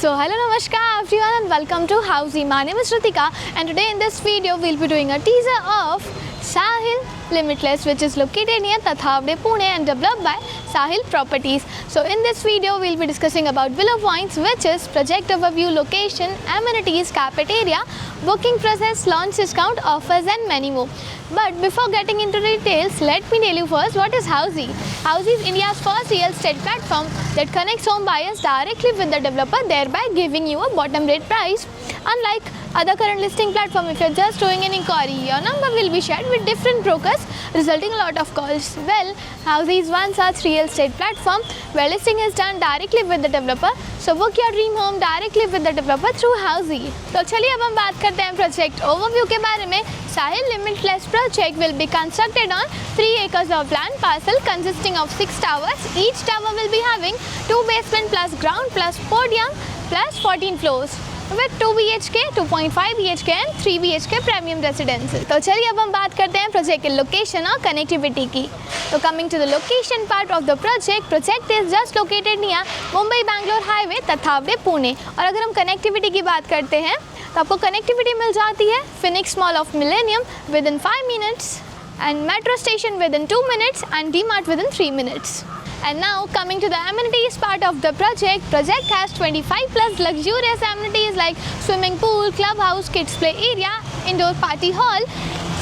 So hello namaskar everyone and welcome to Housey. My name is Ritika and today in this video we'll be doing a teaser of Sahil Limitless, which is located near Tathavade, Pune and developed by Sahil Properties. So in this video we'll be discussing about Willow Points, which is project overview, location, amenities, carpet area, booking process, launch discount, offers and many more. But before getting into details, let me tell you first what is Housey. Housey is India's first real estate platform that connects home buyers directly with the developer, thereby giving you a bottom rate price. Unlike other current listing platform, if you're just doing an inquiry, your number will be shared with different brokers, resulting in a lot of calls. Well, Housey is one such real estate platform where listing is done directly with the developer. So book your dream home directly with the developer through Housey. तो चलिए अब हम बात करते हैं project overview के बारे में. Sahil Limitless project will be constructed on 3 acres of land parcel consisting of 6 towers. Each tower will be having 2 basement plus ground plus podium plus 14 floors with 2 BHK, 2.5 BHK and 3 BHK premium residential. तो चलिए अब हम बात करते हैं project के location और connectivity की. तो coming to the location part of the project is just located near Mumbai Bangalore highway Tathawade Pune. और अगर हम कनेक्टिविटी की बात करते हैं तो आपको कनेक्टिविटी मिल जाती है Phoenix mall of millennium with in 5 minutes and metro station with in 2 minutes and D mart with in 3 minutes. And now coming to the amenities part of the project has 25 plus luxurious amenities like swimming pool, clubhouse, kids play area, indoor party hall,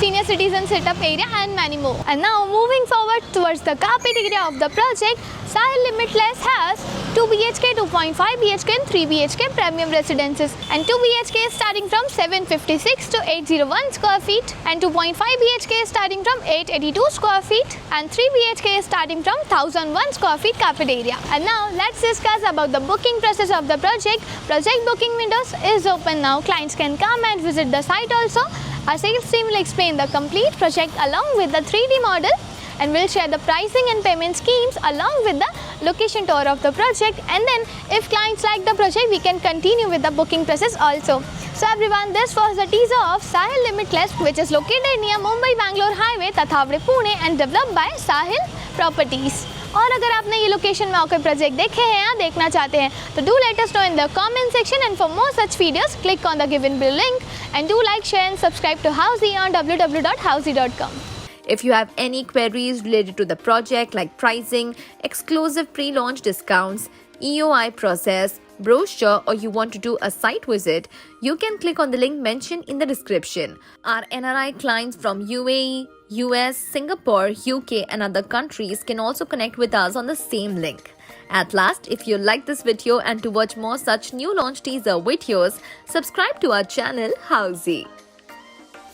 senior citizen setup area and many more. And now moving forward towards the carpet area of the project, Sahil Limitless has 2 BHK, 2.5 BHK and 3 BHK premium residences, and 2 BHK is starting from 756 to 801 square feet and 2.5 BHK is starting from 882 square feet and 3 BHK is starting from 1001 square feet carpet area. And now let's discuss about the booking process of the project. Project booking windows is open now. Clients can come and visit the site also. Our sales team will explain the complete project along with the 3D model and will share the pricing and payment schemes along with the location tour of the project. And then if clients like the project, we can continue with the booking process also. So everyone, this was the teaser of Sahil Limitless, which is located near Mumbai Bangalore Highway, Tathavade, Pune and developed by Sahil Properties. और अगर आपने ये location में आकर project देखे हैं या देखना चाहते हैं तो do let us know in the comment section, and for more such videos click on the given below link and do like, share and subscribe to Housey on www.housey.com. If you have any queries related to the project like pricing, exclusive pre-launch discounts, EOI process, brochure, or you want to do a site visit, you can click on the link mentioned in the description. Our NRI clients from UAE, US, Singapore, UK and other countries can also connect with us on the same link. At last, if you like this video and to watch more such new launch teaser videos, subscribe to our channel Housey.